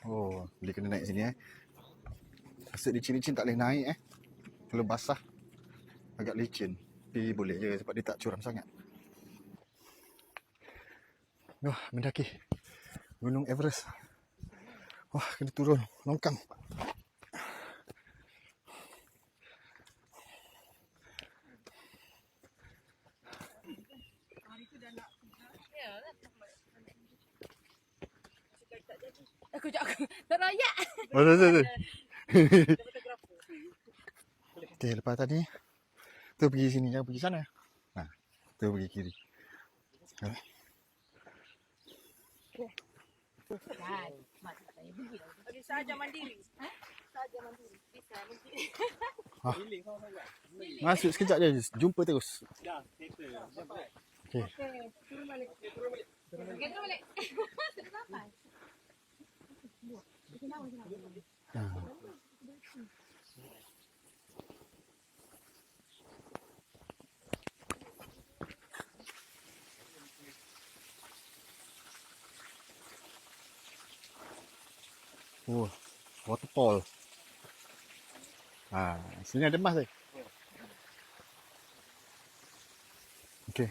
Oh, boleh kena naik sini Asyik licin-licin tak boleh naik Kalau basah agak licin. Tapi boleh je sebab dia tak curam sangat. Wah, mendaki Gunung Everest. Wah, kena turun longkang. Aku tak layak. Oh, tu. Okay, lepas tadi tu pergi sini, jangan pergi sana. Nah, tu pergi kiri. Saja mandiri. Saja mandiri. Bisa mandiri. Masuk sekejap je, jumpa terus. Okay. Turun balik. Turun balik. Sudah sampai. Oh, waterfall. Sini ada emas Okay.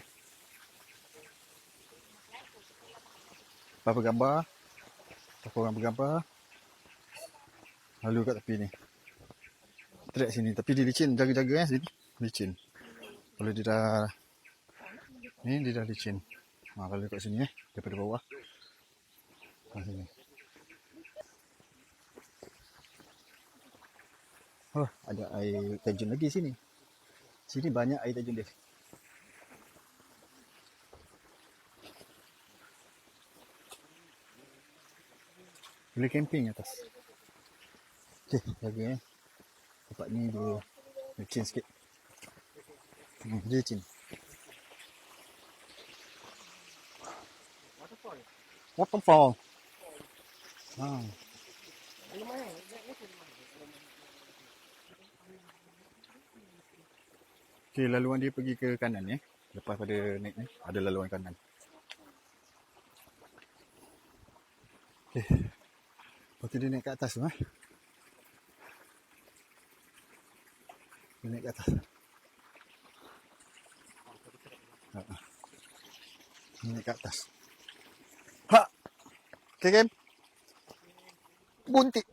Berapa gambar? Berapa orang bergambar? Lalu kat tepi ni. Track sini. Tapi dia licin. Jaga-jaga sini. Licin. Kalau dia dah ni, dia dah licin. Kalau kat sini daripada bawah. Sini. Oh, ada air terjun lagi sini. Sini banyak air terjun dia. Boleh camping atas. Okay, jaga tempat ni dia licin sikit. Dia licin. Waterfall. Okay, laluan dia pergi ke kanan Lepas pada naik ni, ada laluan kanan. Okay. Lepas tu dia naik ke atas tu Dia naik ke atas. Dia naik ke atas. Okay, game. Buntik.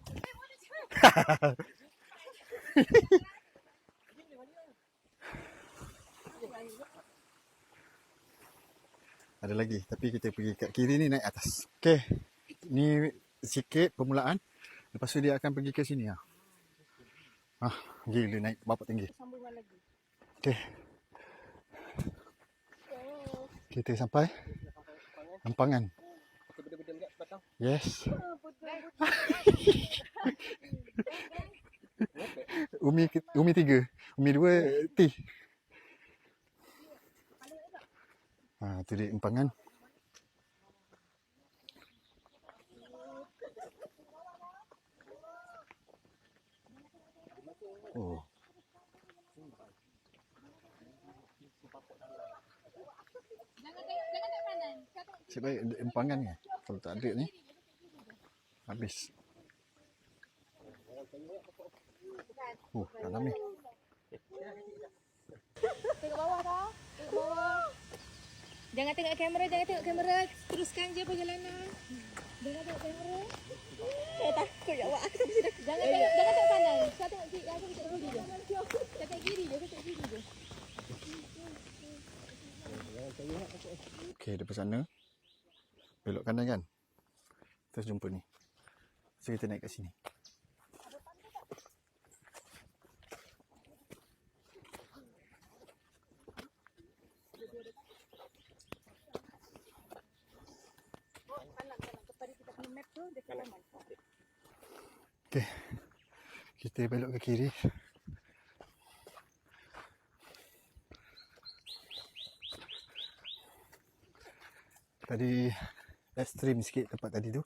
Ada lagi, tapi kita pergi kat kiri ni, naik atas. Okay, ni sikit permulaan. Lepas tu dia akan pergi ke sini gila naik berapa tinggi. Okay, kita sampai Empangan. Yes. Umi 3, Umi 2 T. Tu dia Empangan. Oh. Cik baik Empangan ni. Kalau tak ada ni habis. Dalam ni. Tengok bawah tau. Tengok bawah. Jangan tengok kamera. Teruskan je perjalanan. Jangan tengok kamera. Saya takut ya awak. Aku tak bisa dah. Jangan tengok kanan. Saya tengok kiri. Aku tengok kiri je. Saya tengok kiri je. Okay, daripada sana belok kanan kan. Terus jumpa ni. So kita naik kat sini. Okay, kita belok ke kiri. Tadi ekstrim sikit tempat tadi tu.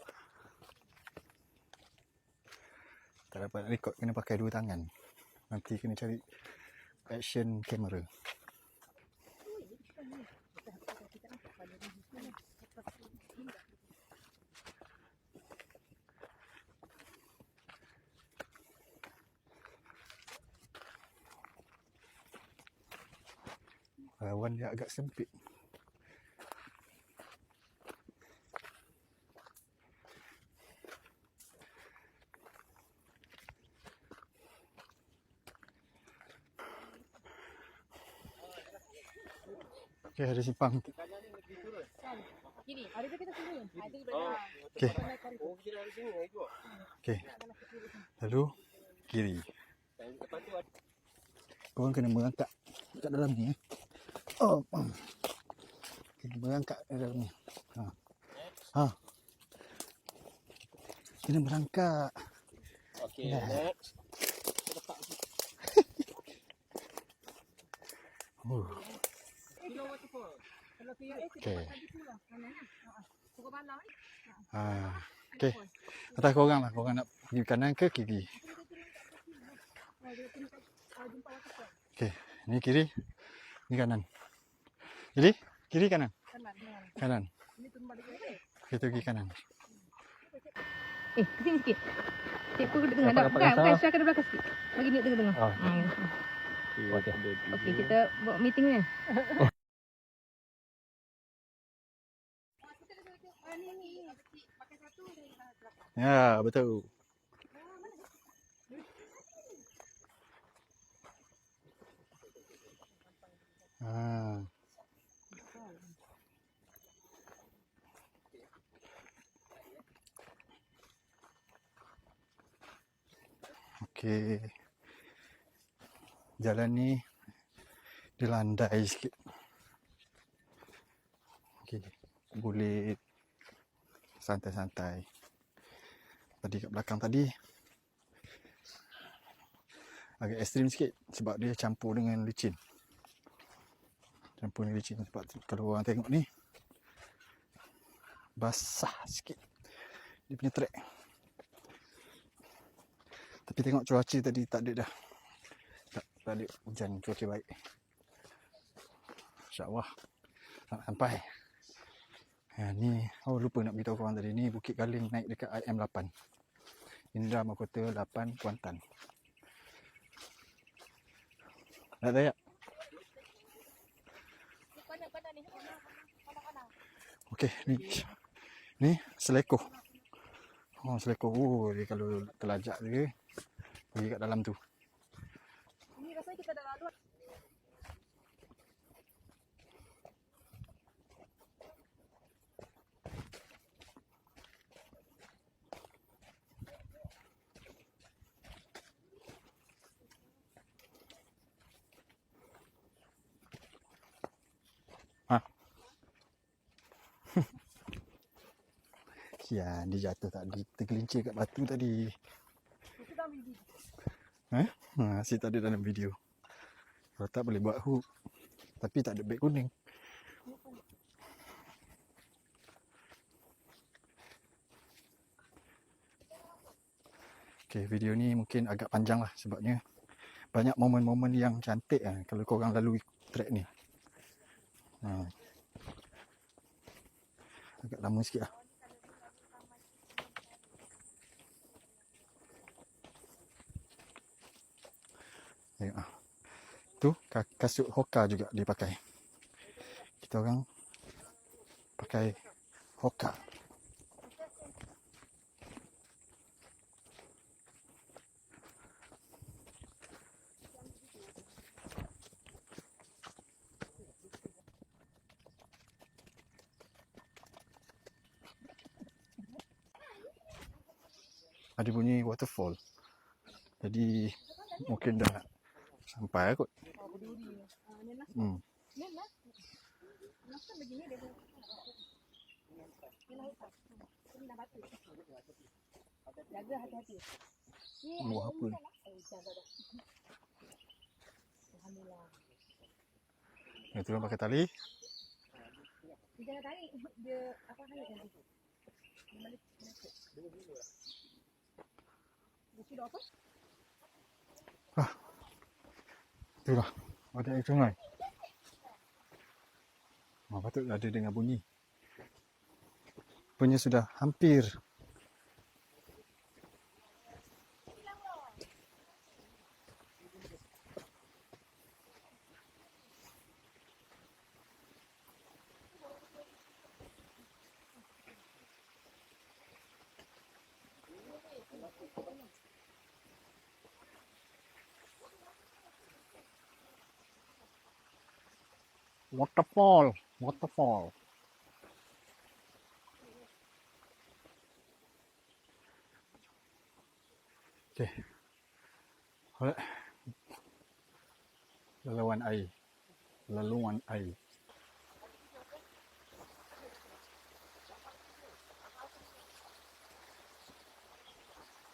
Tak dapat record, kena pakai 2 tangan. Nanti kena cari action camera. Kawan dia agak sempit. Okey, ada simpang. Gini, ada kita turun. Ada berada. Okey. Okey. Lalu kiri. Korang kena merangkak kat dalam ni. Oh. Kena merangkak kat dalam ni. Ha. Kena merangkak. Okey, Ya. next. Oh. Kilo waterfall. Kalau kira Okey. tadi pulau kanan ni. Pokok balau ni. Okey. Atas korang lah. Korang nak pergi kanan ke kiri? Jumpa waterfall. Okey. Ni kiri. Ni kanan. Kiri? Kiri kanan? Kanan. Kanan. Ini turun balik lagi. Kita pergi kanan. Kesini sikit. Cikgu duduk tengah. Bukan, Syah kena belakang sikit. Bagi ni tengah-tengah. Oh. Okey, kita buat meeting ni. Ya, betul. Okey. Jalan ni dilandai sikit. Okey, boleh santai-santai. Tadi kat belakang tadi agak ekstrim sikit sebab dia campur dengan licin. Campur dengan licin sebab kalau orang tengok ni basah sikit dia punya track. Tapi tengok cuaca tadi tak ada dah. Tak ada hujan, cuaca baik. InsyaAllah nak sampai. Ni, lupa nak beritahu korang tadi. Ni Bukit Galing naik dekat IM8. Indra Mahkota 8 Kuantan. Nak tayak? Okey, ni selekoh. Selekoh. Dia kalau terlajak dia pergi kat dalam tu. Ini rasanya kita dah lalu. Sian, dia jatuh tadi. Tergelincir kat batu tadi. Kita dah ambil video. Asyik tak ada dalam video. Kalau tak boleh buat hook. Tapi tak ada beg kuning. Okay, video ni mungkin agak panjang lah sebabnya banyak momen-momen yang cantik kalau korang lalui trek ni. Agak lama sikit lah. Tengok tu kasut Hoka juga dia pakai. Kita orang pakai Hoka. Ada bunyi waterfall. Jadi mungkin dah sampai kot. Jaga hati-hati. Buah apa ni? Alhamdulillah. Dia turun pakai tali. Dia jangan tarik. Dia apa hanya nanti. Dia sudah apa? Itulah. Ada air sungai. Patutlah ada dengar bunyi. Punya sudah hampir. Waterfall, waterfall. Okey. Alright. Laluan air. Laluan air.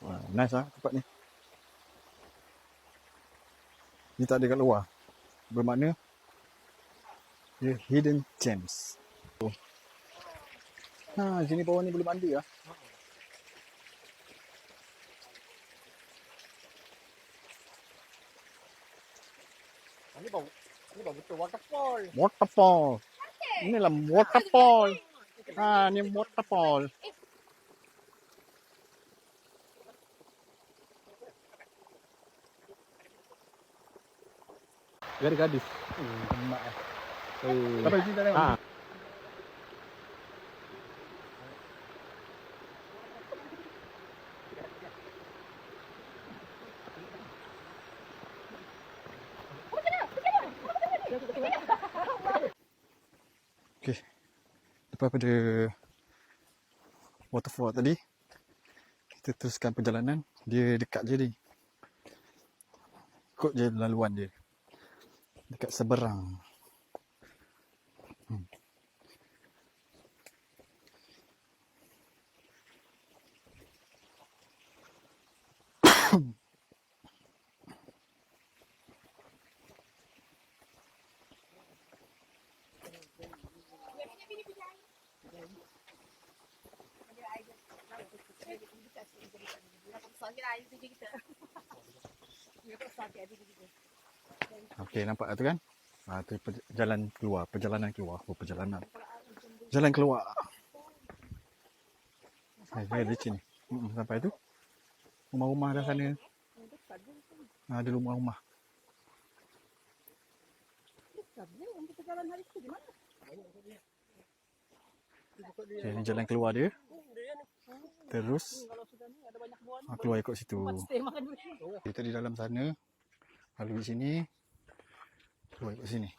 Wah, nice lah tempat ni. Ni tak ada kat luar. Bermakna dia hidden gems. Oh. Ha, sini bawah ni boleh mandi lah. Ni bau betul waterfall. Waterfall. Inilah waterfall. Ha, ni waterfall. Gadis-gadis. Emak eh. Sampai sini tak tengok. Ha. Okey. Lepas pada waterfall tadi, kita teruskan perjalanan. Dia dekat je ni. Ikut je laluan dia. Dekat seberang. Okey, nampak tu kan? Ha, tu jalan keluar, perjalanan keluar. Oh, perjalanan. Jalan keluar. Dia licin ni. Sampai tu. Rumah-rumah dah sana. Ha, ada rumah-rumah. Okay, ni jalan keluar dia. Terus keluar ikut situ. Kita di dalam sana. Lalu di sini. Keluar ikut sini.